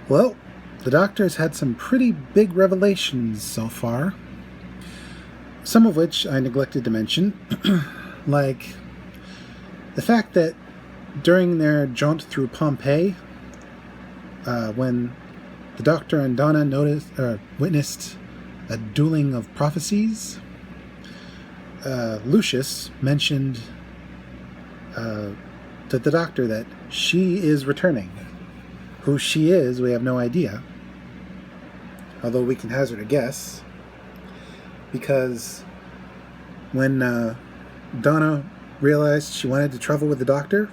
Well, the Doctor's had some pretty big revelations so far, some of which I neglected to mention, like the fact that during their jaunt through Pompeii, when the Doctor and Donna witnessed a dueling of prophecies, Lucius mentioned to the Doctor that she is returning. Who she is, we have no idea, although we can hazard a guess, because when Donna realized she wanted to travel with the Doctor,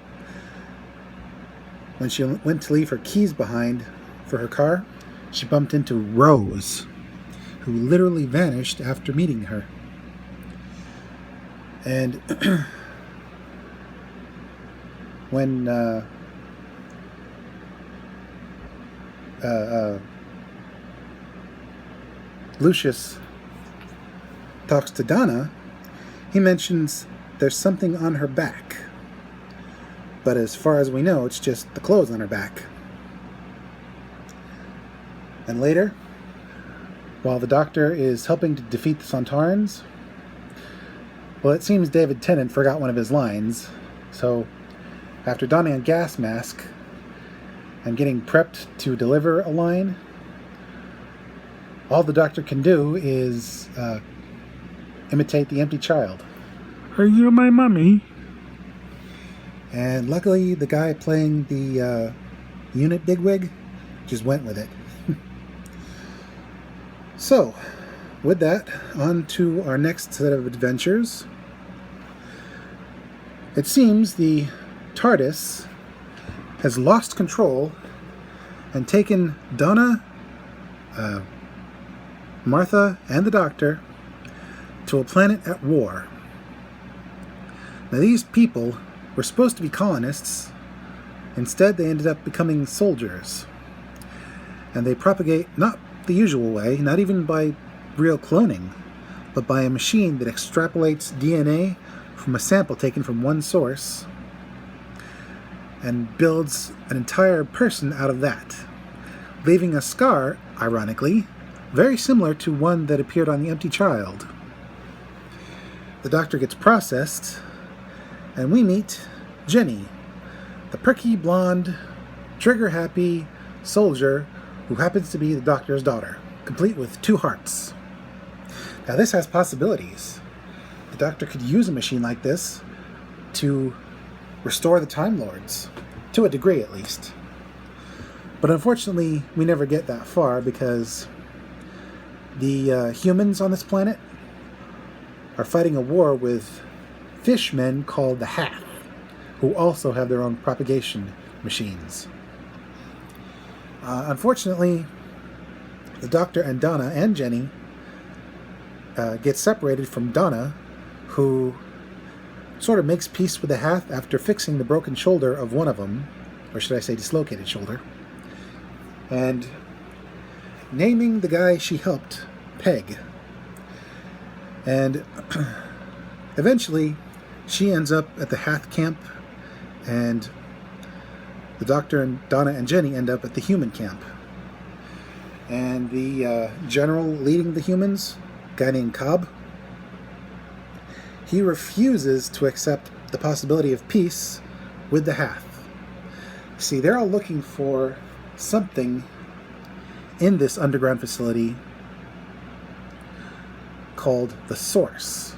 when she went to leave her keys behind for her car, she bumped into Rose, who literally vanished after meeting her. And when Lucius talks to Donna, he mentions there's something on her back. But as far as we know, it's just the clothes on her back. And later, while the Doctor is helping to defeat the Sontarans, well, it seems David Tennant forgot one of his lines. So, after donning a gas mask and getting prepped to deliver a line, all the Doctor can do is imitate the empty child. Are you my mummy? And luckily, the guy playing the unit bigwig just went with it. So, with that, on to our next set of adventures. It seems the TARDIS has lost control and taken Donna, Martha, and the Doctor to a planet at war. Now, these people were supposed to be colonists. Instead, they ended up becoming soldiers. And they propagate not the usual way, not even by real cloning, but by a machine that extrapolates DNA from a sample taken from one source and builds an entire person out of that, leaving a scar, ironically, very similar to one that appeared on the empty child. The Doctor gets processed, and we meet Jenny, the perky, blonde, trigger-happy soldier who happens to be the Doctor's daughter, complete with 2 hearts. Now, this has possibilities. The Doctor could use a machine like this to restore the Time Lords, to a degree at least. But unfortunately, we never get that far because the humans on this planet are fighting a war with fishmen called the Hath, who also have their own propagation machines. Unfortunately, the Doctor and Donna and Jenny get separated from Donna, who sort of makes peace with the Hath after fixing the broken shoulder of one of them, or should I say dislocated shoulder, and naming the guy she helped Peg. And eventually, she ends up at the Hath camp, and the Doctor and Donna and Jenny end up at the human camp. And the general leading the humans, a guy named Cobb, he refuses to accept the possibility of peace with the Hath. See, they're all looking for something in this underground facility called the Source.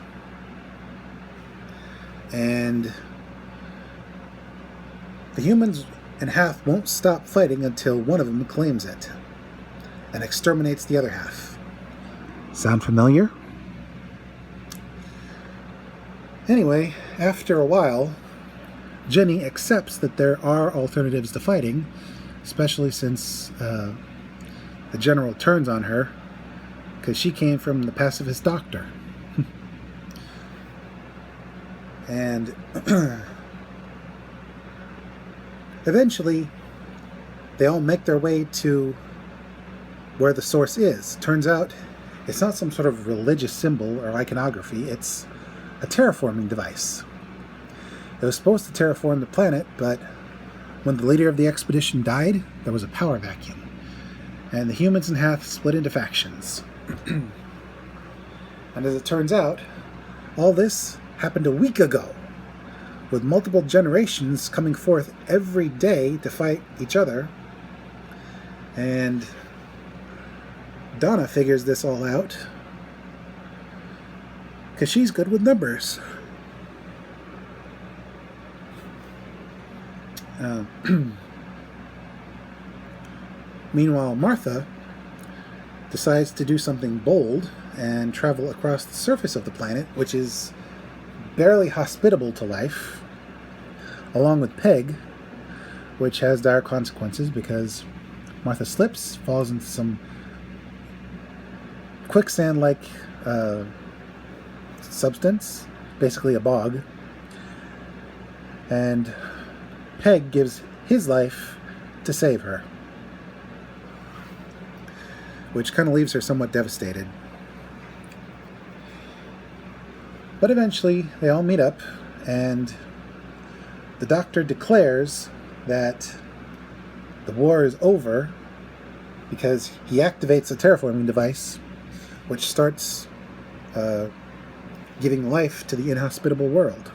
And the humans and Hath won't stop fighting until one of them claims it and exterminates the other half. Sound familiar? Anyway, after a while, Jenny accepts that there are alternatives to fighting, especially since the general turns on her because she came from the pacifist Doctor. And eventually, they all make their way to where the Source is. Turns out, it's not some sort of religious symbol or iconography, it's a terraforming device. It was supposed to terraform the planet, but when the leader of the expedition died, there was a power vacuum. and the humans in Hath split into factions. And as it turns out, all this happened a week ago, with multiple generations coming forth every day to fight each other. And Donna figures this all out because she's good with numbers. Meanwhile, Martha decides to do something bold and travel across the surface of the planet, which is barely hospitable to life, along with Peg, which has dire consequences because Martha slips, falls into some quicksand-like substance, basically a bog, and Peg gives his life to save her, which kind of leaves her somewhat devastated. But eventually they all meet up, and the Doctor declares that the war is over because he activates a terraforming device which starts giving life to the inhospitable world.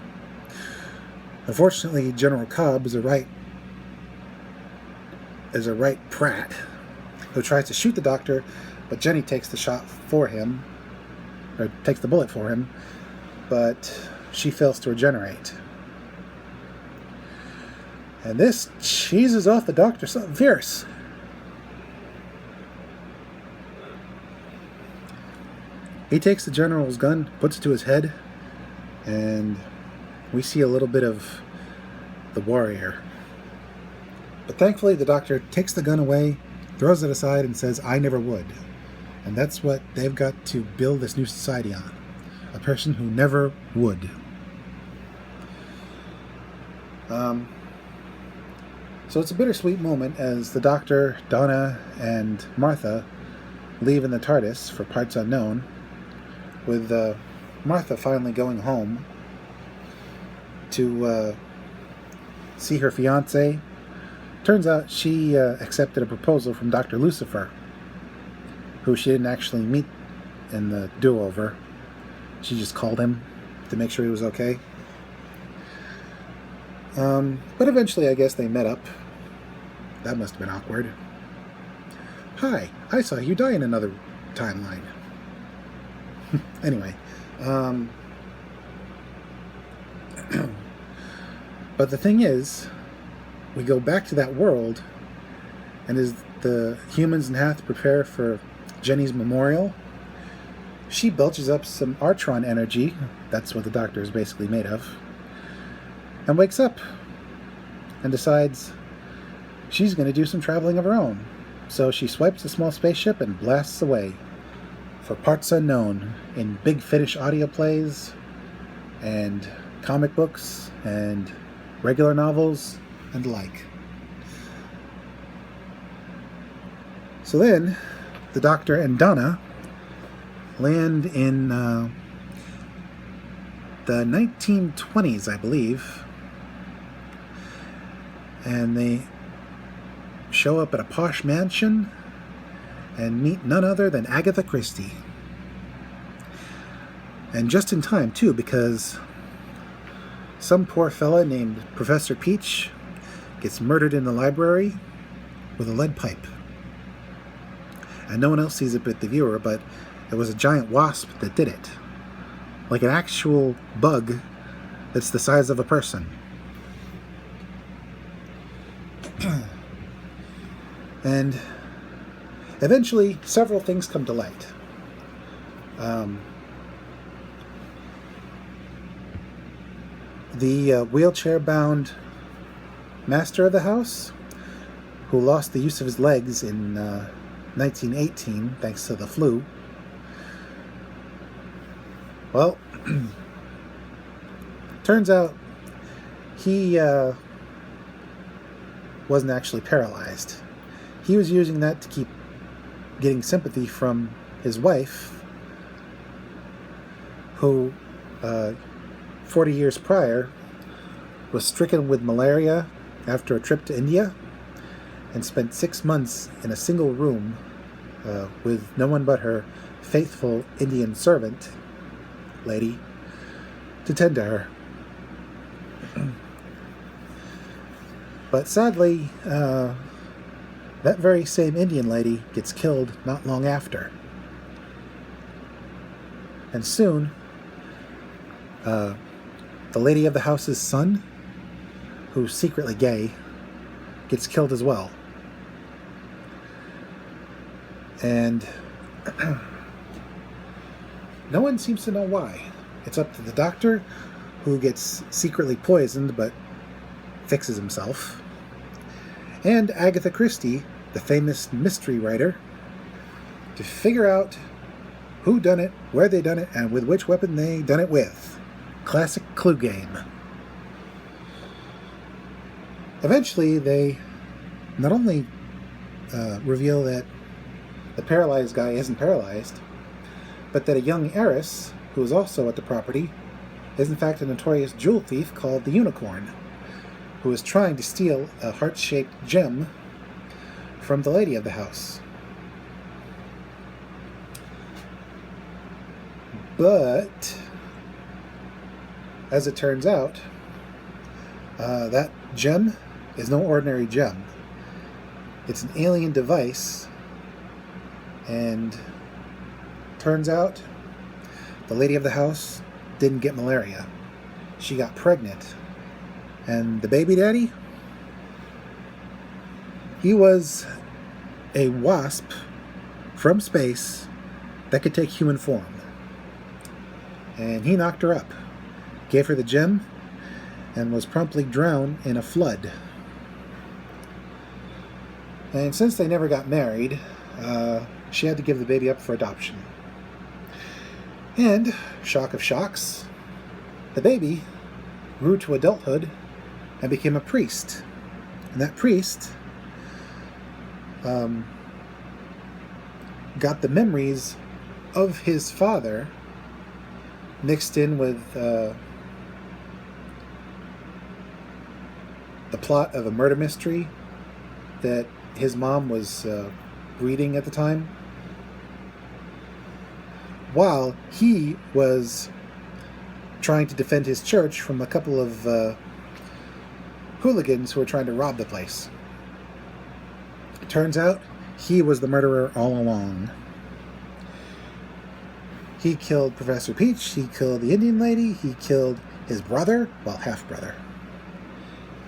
Unfortunately, General Cobb is a right prat who tries to shoot the Doctor, but Jenny takes the shot for him, or takes the bullet for him, but she fails to regenerate. And this cheeses off the Doctor something fierce. He takes the General's gun, puts it to his head, and we see a little bit of the warrior. But thankfully the Doctor takes the gun away, throws it aside, and says, "I never would." And that's what they've got to build this new society on. A person who never would. So it's a bittersweet moment as the Doctor, Donna, and Martha leave in the TARDIS for parts unknown, with Martha finally going home to see her fiancé. Turns out she accepted a proposal from Dr. Lucifer, who she didn't actually meet in the do-over. She just called him to make sure he was okay. But eventually I guess they met up. That must have been awkward. "Hi, I saw you die in another timeline." Anyway. But the thing is, we go back to that world, and as the humans in Hath prepare for Jenny's memorial, she belches up some Artron energy, that's what the Doctor is basically made of, and wakes up and decides she's going to do some traveling of her own. So she swipes a small spaceship and blasts away for parts unknown in Big Finish audio plays and comic books and regular novels and the like. So then the Doctor and Donna land in the 1920s, I believe, and they show up at a posh mansion and meet none other than Agatha Christie. And just in time, too, because some poor fella named Professor Peach gets murdered in the library with a lead pipe. And no one else sees it but the viewer, but it was a giant wasp that did it. Like an actual bug that's the size of a person. And eventually, several things come to light. The wheelchair-bound master of the house, who lost the use of his legs in 1918 thanks to the flu. Well, turns out he wasn't actually paralyzed. He was using that to keep getting sympathy from his wife, who 40 years prior was stricken with malaria after a trip to India, and spent 6 months in a single room with no one but her faithful Indian servant lady to tend to her. But sadly, that very same Indian lady gets killed not long after. And soon, the lady of the house's son, who's secretly gay, gets killed as well. And no one seems to know why. It's up to the doctor, who gets secretly poisoned but fixes himself, and Agatha Christie, the famous mystery writer, to figure out who done it, where they done it, and with which weapon they done it with. Classic clue game. Eventually, they not only reveal that the paralyzed guy isn't paralyzed, but that a young heiress, who is also at the property, is in fact a notorious jewel thief called the Unicorn, who is trying to steal a heart-shaped gem from the lady of the house. But, as it turns out, that gem is no ordinary gem. It's an alien device, and turns out the lady of the house didn't get malaria. She got pregnant. And the baby daddy? He was a wasp from space that could take human form. And he knocked her up, gave her the gem, and was promptly drowned in a flood. And since they never got married, she had to give the baby up for adoption. And, shock of shocks, the baby grew to adulthood and became a priest. And that priest got the memories of his father mixed in with the plot of a murder mystery that his mom was reading at the time, while he was trying to defend his church from a couple of hooligans who were trying to rob the place. It turns out he was the murderer all along. He killed Professor Peach, he killed the Indian lady, he killed his brother, well, half-brother,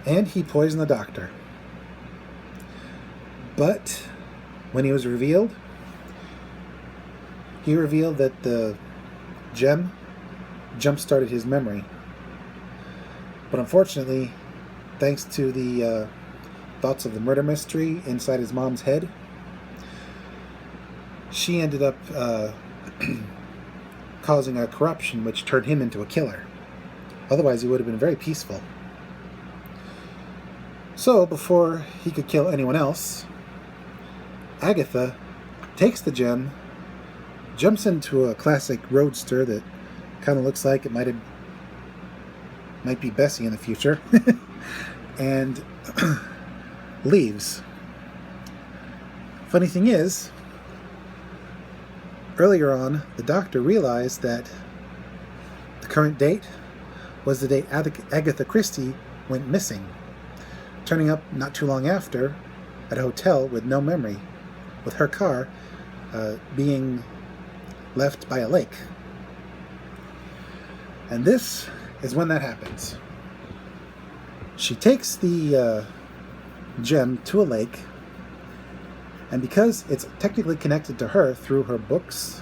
and he poisoned the doctor. But when he was revealed, he revealed that the gem jump-started his memory. But unfortunately, thanks to the thoughts of the murder mystery inside his mom's head, she ended up causing a corruption which turned him into a killer. Otherwise, he would have been very peaceful. So, before he could kill anyone else, Agatha takes the gem, jumps into a classic roadster that kind of looks like it might be Bessie in the future, and leaves. Funny thing is, earlier on, the doctor realized that the current date was the date Agatha Christie went missing, turning up not too long after at a hotel with no memory, with her car being left by a lake. And this is when that happens. She takes the gem to a lake, and because it's technically connected to her through her books,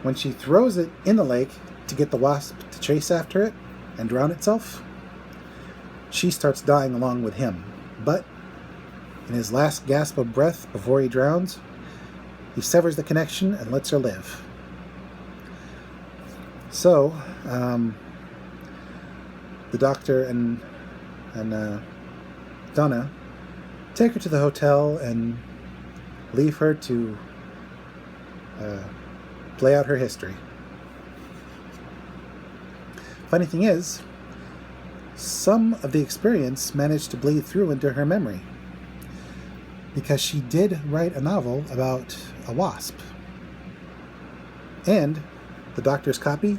when she throws it in the lake to get the wasp to chase after it and drown itself, she starts dying along with him. But in his last gasp of breath before he drowns, he severs the connection and lets her live. So, the doctor and Donna take her to the hotel and leave her to play out her history. Funny thing is, some of the experience managed to bleed through into her memory, because she did write a novel about a wasp. And the Doctor's copy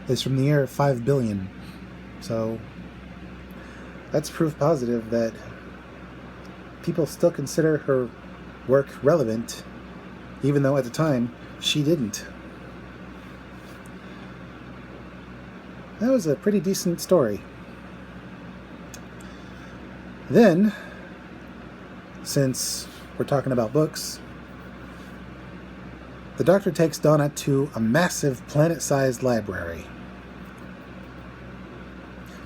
is from the year 5 billion. So that's proof positive that people still consider her work relevant, even though at the time she didn't. That was a pretty decent story. Then, since we're talking about books, the Doctor takes Donna to a massive planet-sized library.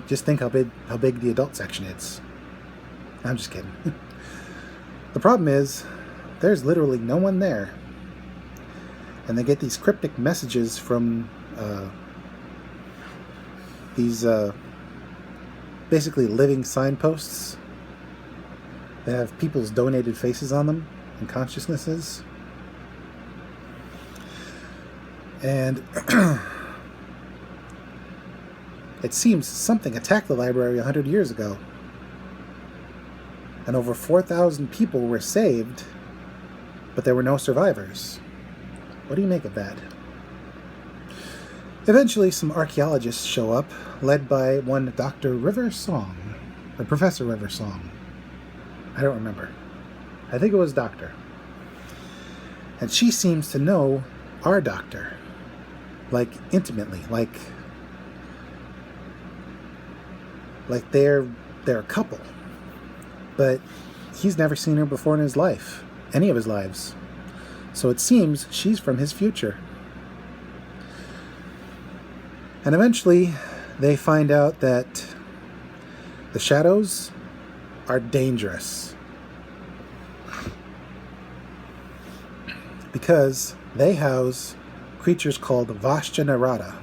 Just think how big the adult section is. I'm just kidding. The problem is, there's literally no one there. And they get these cryptic messages from these basically living signposts that have people's donated faces on them and consciousnesses. And it seems something attacked the library 100 years ago. And over 4,000 people were saved, but there were no survivors. What do you make of that? Eventually, some archaeologists show up, led by one Dr. Riversong, or Professor Riversong. I don't remember. I think it was Doctor. And she seems to know our Doctor, like intimately, like they're a couple. But he's never seen her before in his life, any of his lives. So it seems she's from his future. And eventually, they find out that the shadows are dangerous, because they house creatures called Vashta Nerada.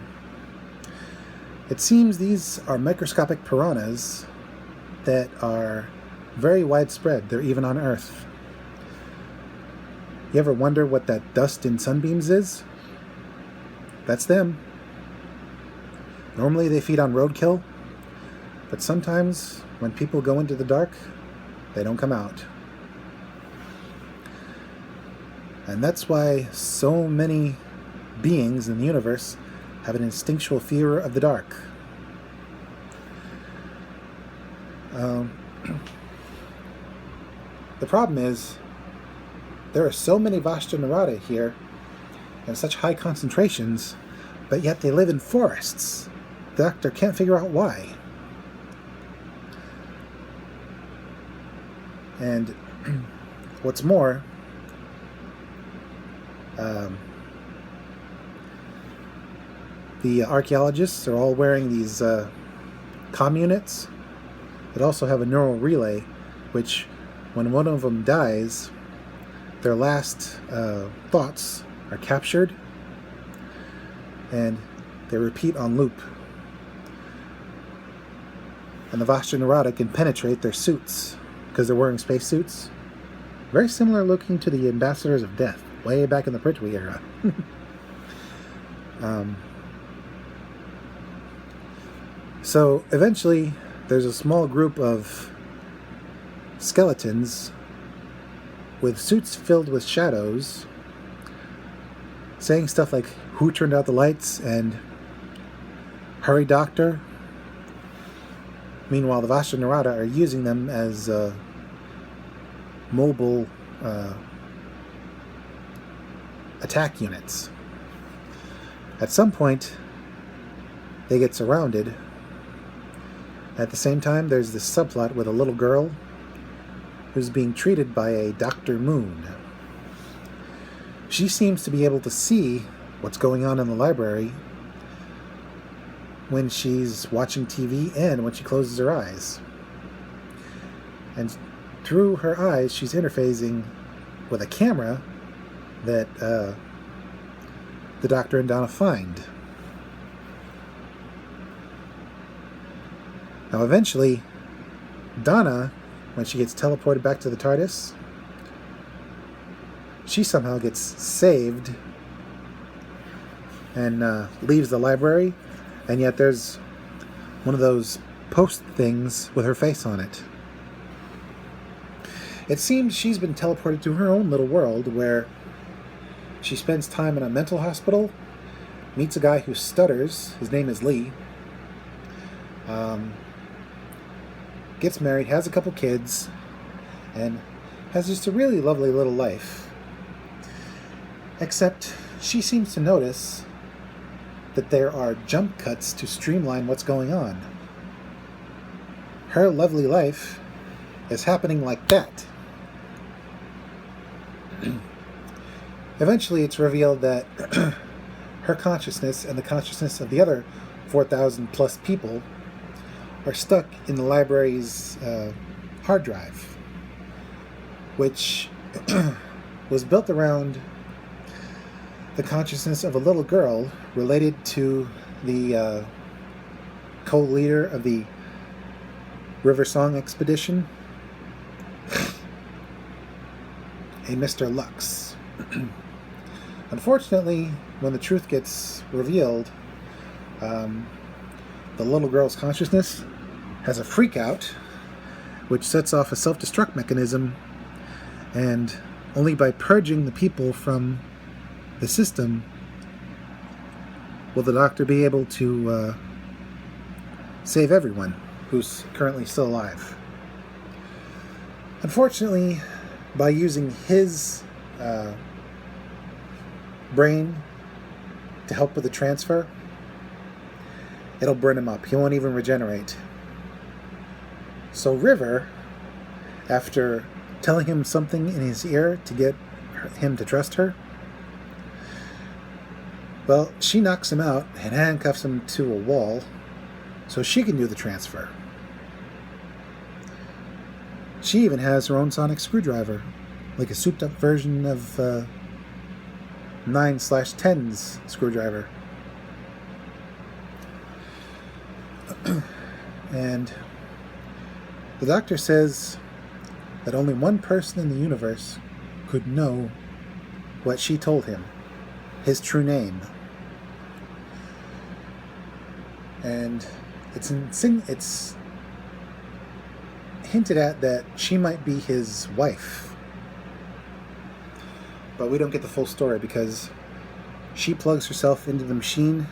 It seems these are microscopic piranhas that are very widespread. They're even on Earth. You ever wonder what that dust in sunbeams is? That's them. Normally they feed on roadkill, but sometimes when people go into the dark, they don't come out. And that's why so many beings in the universe have an instinctual fear of the dark. The problem is, there are so many Vashta Nerada here, in such high concentrations, but yet they live in forests. The Doctor can't figure out why. And what's more, the archaeologists are all wearing these comm units that also have a neural relay, which, when one of them dies, their last thoughts are captured and they repeat on loop. And the Vashta Nerada can penetrate their suits because they're wearing spacesuits. Very similar looking to the Ambassadors of Death, way back in the Pertwee era. So eventually, there's a small group of skeletons with suits filled with shadows, saying stuff like, "Who turned out the lights?" and "Hurry, Doctor." Meanwhile, the Vashta Nerada are using them as mobile attack units. At some point, they get surrounded. At the same time, there's this subplot with a little girl who's being treated by a Dr. Moon. She seems to be able to see what's going on in the library when she's watching TV and when she closes her eyes. And through her eyes, she's interfacing with a camera that the Doctor and Donna find. Now eventually, Donna, when she gets teleported back to the TARDIS, she somehow gets saved and leaves the library, and yet there's one of those post things with her face on it. It seems she's been teleported to her own little world where she spends time in a mental hospital, meets a guy who stutters, his name is Lee, gets married, has a couple kids, and has just a really lovely little life. Except she seems to notice that there are jump cuts to streamline what's going on. Her lovely life is happening like that. Eventually it's revealed that her consciousness and the consciousness of the other 4,000 plus people are stuck in the library's hard drive, which was built around the consciousness of a little girl related to the co-leader of the River Song expedition, a Mr. Lux. Unfortunately, when the truth gets revealed, the little girl's consciousness has a freak out, which sets off a self-destruct mechanism, and only by purging the people from the system will the Doctor be able to save everyone who's currently still alive. Unfortunately, by using his brain to help with the transfer, it'll burn him up. He won't even regenerate. So River, after telling him something in his ear to get him to trust her, well, she knocks him out and handcuffs him to a wall so she can do the transfer. She even has her own sonic screwdriver, like a souped-up version of 9/10's screwdriver. And the Doctor says that only one person in the universe could know what she told him, his true name. And it's hinted at that she might be his wife. But we don't get the full story because she plugs herself into the machine,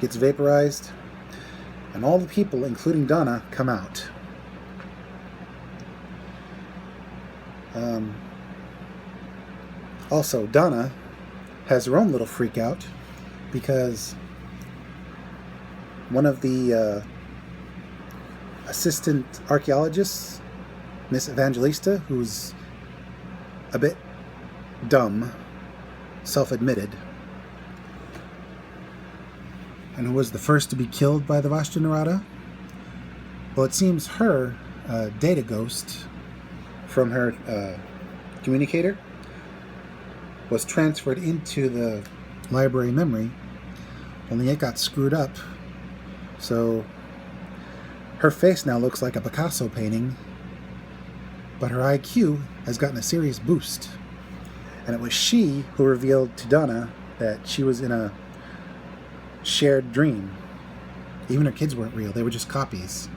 gets vaporized, and all the people, including Donna, come out. Also, Donna has her own little freak out because one of the assistant archaeologists, Miss Evangelista, who's a bit dumb, self-admitted, and who was the first to be killed by the Vashta Nerada, well, it seems her data ghost from her communicator was transferred into the library memory, only it got screwed up. So her face now looks like a Picasso painting, but her IQ has gotten a serious boost. And it was she who revealed to Donna that she was in a shared dream. Even her kids weren't real, they were just copies.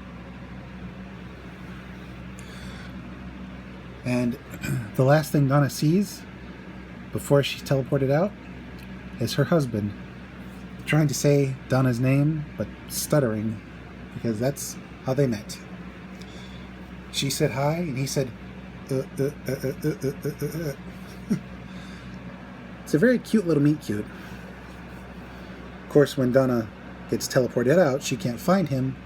And the last thing Donna sees before she's teleported out is her husband trying to say Donna's name but stuttering, because that's how they met. She said hi and he said It's a very cute little meet cute. Of course, when Donna gets teleported out, she can't find him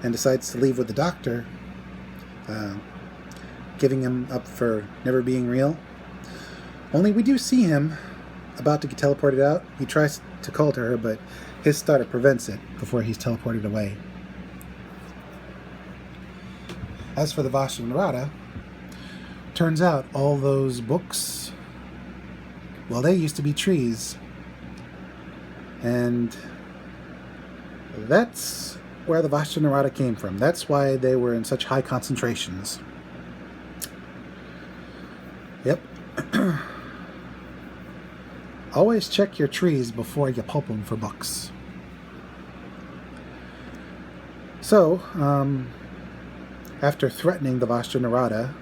and decides to leave with the Doctor, giving him up for never being real. Only we do see him about to get teleported out. He tries to call to her, but his stutter prevents it before he's teleported away. As for the Vashta Nerada, turns out all those books, well, they used to be trees. And that's where the Vashta Nerada came from. That's why they were in such high concentrations. Yep. Always check your trees before you pulp them for books. So, after threatening the Vostra Narada,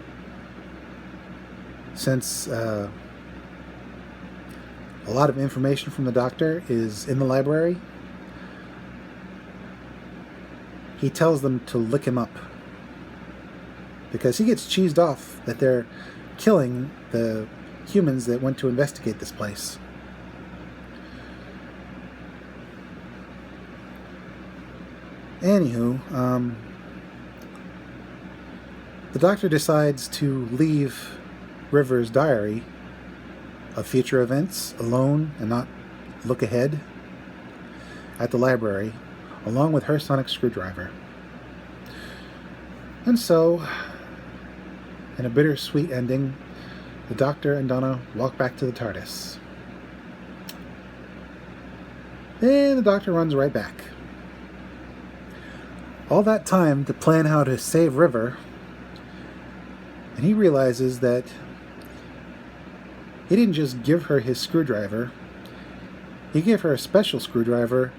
since a lot of information from the Doctor is in the library, he tells them to lick him up. Because he gets cheesed off that they're killing the humans that went to investigate this place. Anywho, the Doctor decides to leave River's diary of future events alone and not look ahead at the library, along with her sonic screwdriver. And so, in a bittersweet ending, the Doctor and Donna walk back to the TARDIS. And the Doctor runs right back. All that time to plan how to save River, and he realizes that he didn't just give her his screwdriver, he gave her a special screwdriver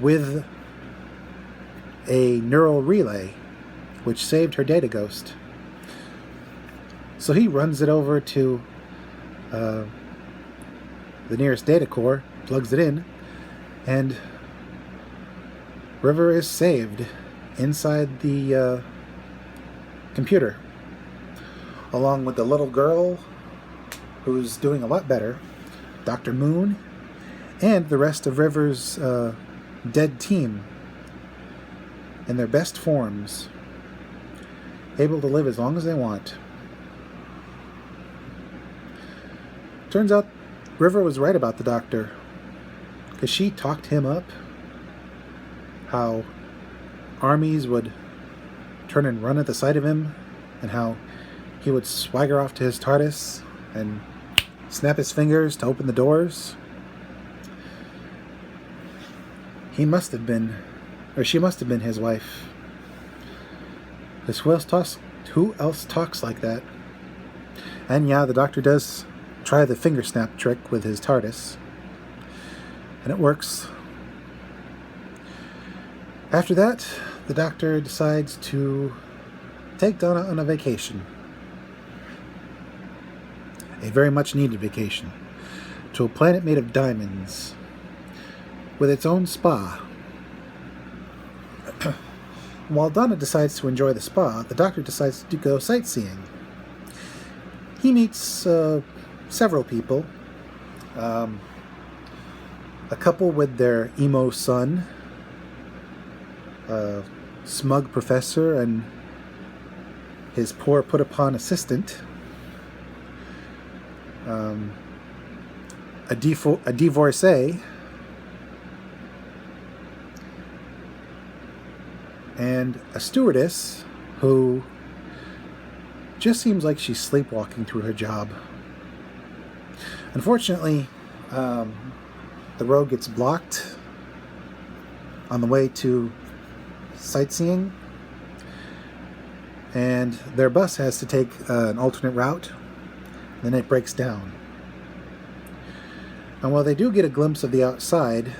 with a neural relay, which saved her data ghost. So he runs it over to the nearest data core, plugs it in, and River is saved inside the computer, along with the little girl who's doing a lot better, Dr. Moon, and the rest of River's dead team in their best forms, able to live as long as they want. Turns out River was right about the Doctor, because she talked him up, how armies would turn and run at the sight of him, and how he would swagger off to his TARDIS and snap his fingers to open the doors. He must have been, or she must have been his wife. Because who else talks like that? And yeah, the Doctor does try the finger snap trick with his TARDIS, and it works. After that, the Doctor decides to take Donna on a vacation. A very much needed vacation. To a planet made of diamonds, with its own spa. While Donna decides to enjoy the spa, the Doctor decides to go sightseeing. He meets several people. A couple with their emo son, a smug professor and his poor put-upon assistant, a divorcee, and a stewardess who just seems like she's sleepwalking through her job. Unfortunately, the road gets blocked on the way to sightseeing, and their bus has to take an alternate route, then it breaks down. And while they do get a glimpse of the outside,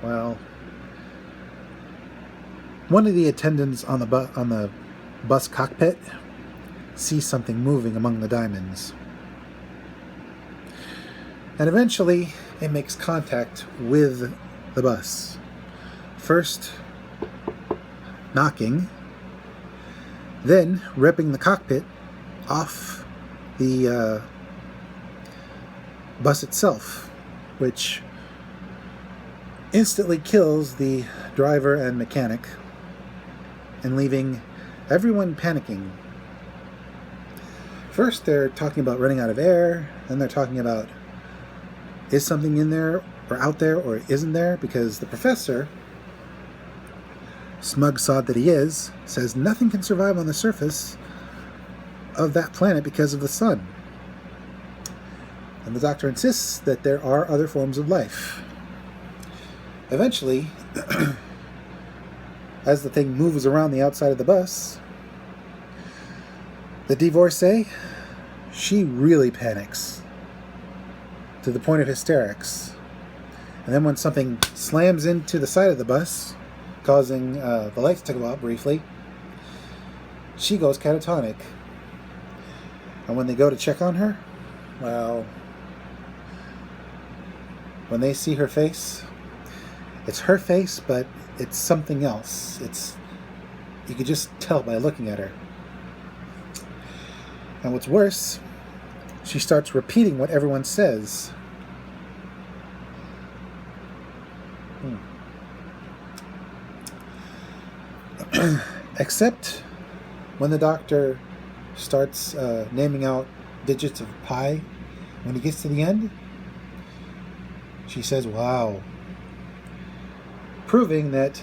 well, one of the attendants on the bus cockpit sees something moving among the diamonds. And eventually, it makes contact with the bus. First, knocking, then ripping the cockpit off the bus itself, which instantly kills the driver and mechanic, and leaving everyone panicking. First, they're talking about running out of air, then they're talking about, is something in there or out there or isn't there? Because the professor, smug sod that he is, says nothing can survive on the surface of that planet because of the sun. And the Doctor insists that there are other forms of life. Eventually, as the thing moves around the outside of the bus, the divorcee, she really panics to the point of hysterics. And then when something slams into the side of the bus, causing the lights to go out briefly. She goes catatonic. And when they go to check on her, well, when they see her face, it's her face, but it's something else. You could just tell by looking at her. And what's worse, she starts repeating what everyone says. Except when the doctor starts naming out digits of pi. When he gets to the end, she says, "Wow," proving that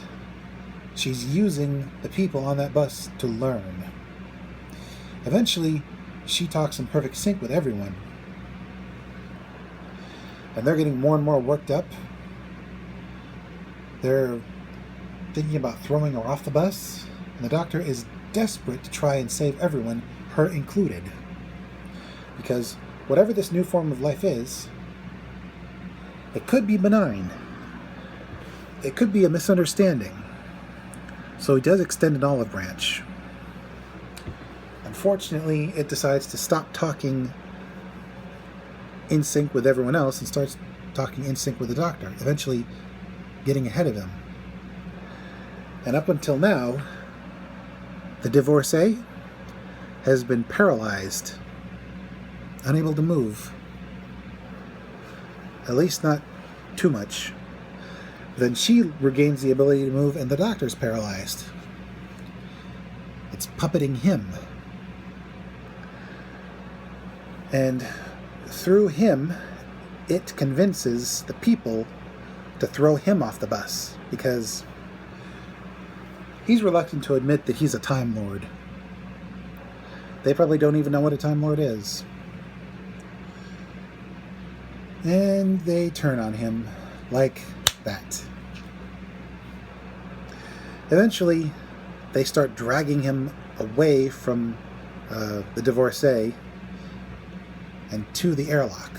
she's using the people on that bus to learn. Eventually, she talks in perfect sync with everyone. And they're getting more and more worked up. They're thinking about throwing her off the bus, and the doctor is desperate to try and save everyone, her included. Because whatever this new form of life is, it could be benign. It could be a misunderstanding. So he does extend an olive branch. Unfortunately, it decides to stop talking in sync with everyone else and starts talking in sync with the doctor, eventually getting ahead of him. And up until now, the divorcee has been paralyzed, unable to move. At least not too much. Then she regains the ability to move, and the doctor's paralyzed. It's puppeting him. And through him, it convinces the people to throw him off the bus, because he's reluctant to admit that he's a Time Lord. They probably don't even know what a Time Lord is. And they turn on him like that. Eventually, they start dragging him away from the divorcee and to the airlock,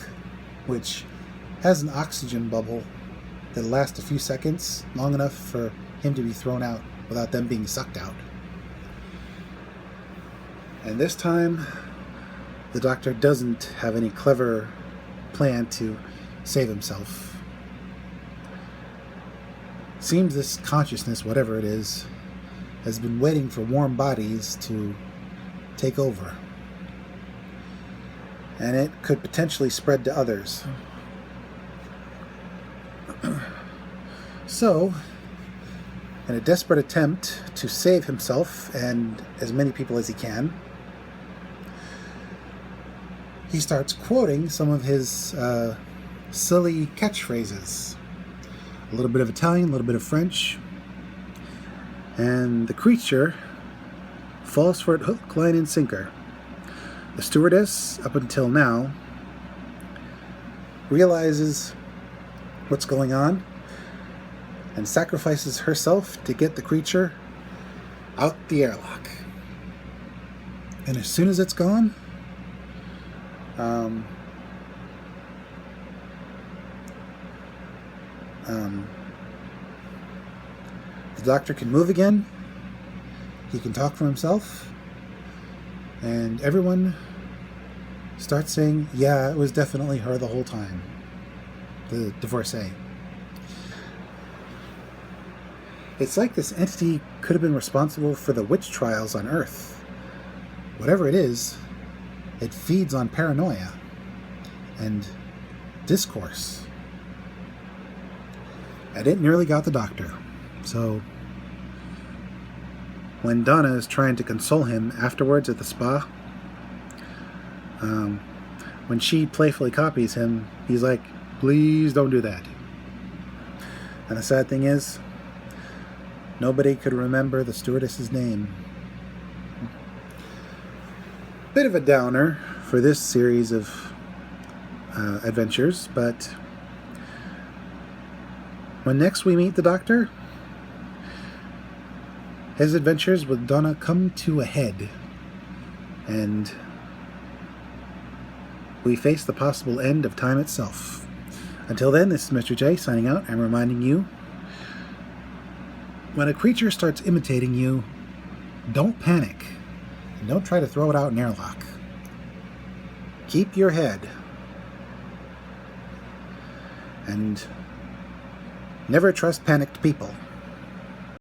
which has an oxygen bubble that lasts a few seconds, long enough for him to be thrown out without them being sucked out. And this time, the doctor doesn't have any clever plan to save himself. Seems this consciousness, whatever it is, has been waiting for warm bodies to take over. And it could potentially spread to others. So, in a desperate attempt to save himself and as many people as he can, he starts quoting some of his silly catchphrases. A little bit of Italian, a little bit of French. And the creature falls for it hook, line, and sinker. The stewardess, up until now, realizes what's going on and sacrifices herself to get the creature out the airlock. And as soon as it's gone, the doctor can move again. He can talk for himself. And everyone starts saying, yeah, it was definitely her the whole time. The divorcee. It's like this entity could have been responsible for the witch trials on Earth. Whatever it is, it feeds on paranoia and discourse. And it nearly got the doctor. So when Donna is trying to console him afterwards at the spa, when she playfully copies him, he's like, please don't do that. And the sad thing is, nobody could remember the stewardess's name. Bit of a downer for this series of adventures, but when next we meet the doctor, his adventures with Donna come to a head, and we face the possible end of time itself. Until then, this is Mr. J signing out and reminding you, When a creature starts imitating you, don't panic, and don't try to throw it out in airlock. Keep your head. And never trust panicked people.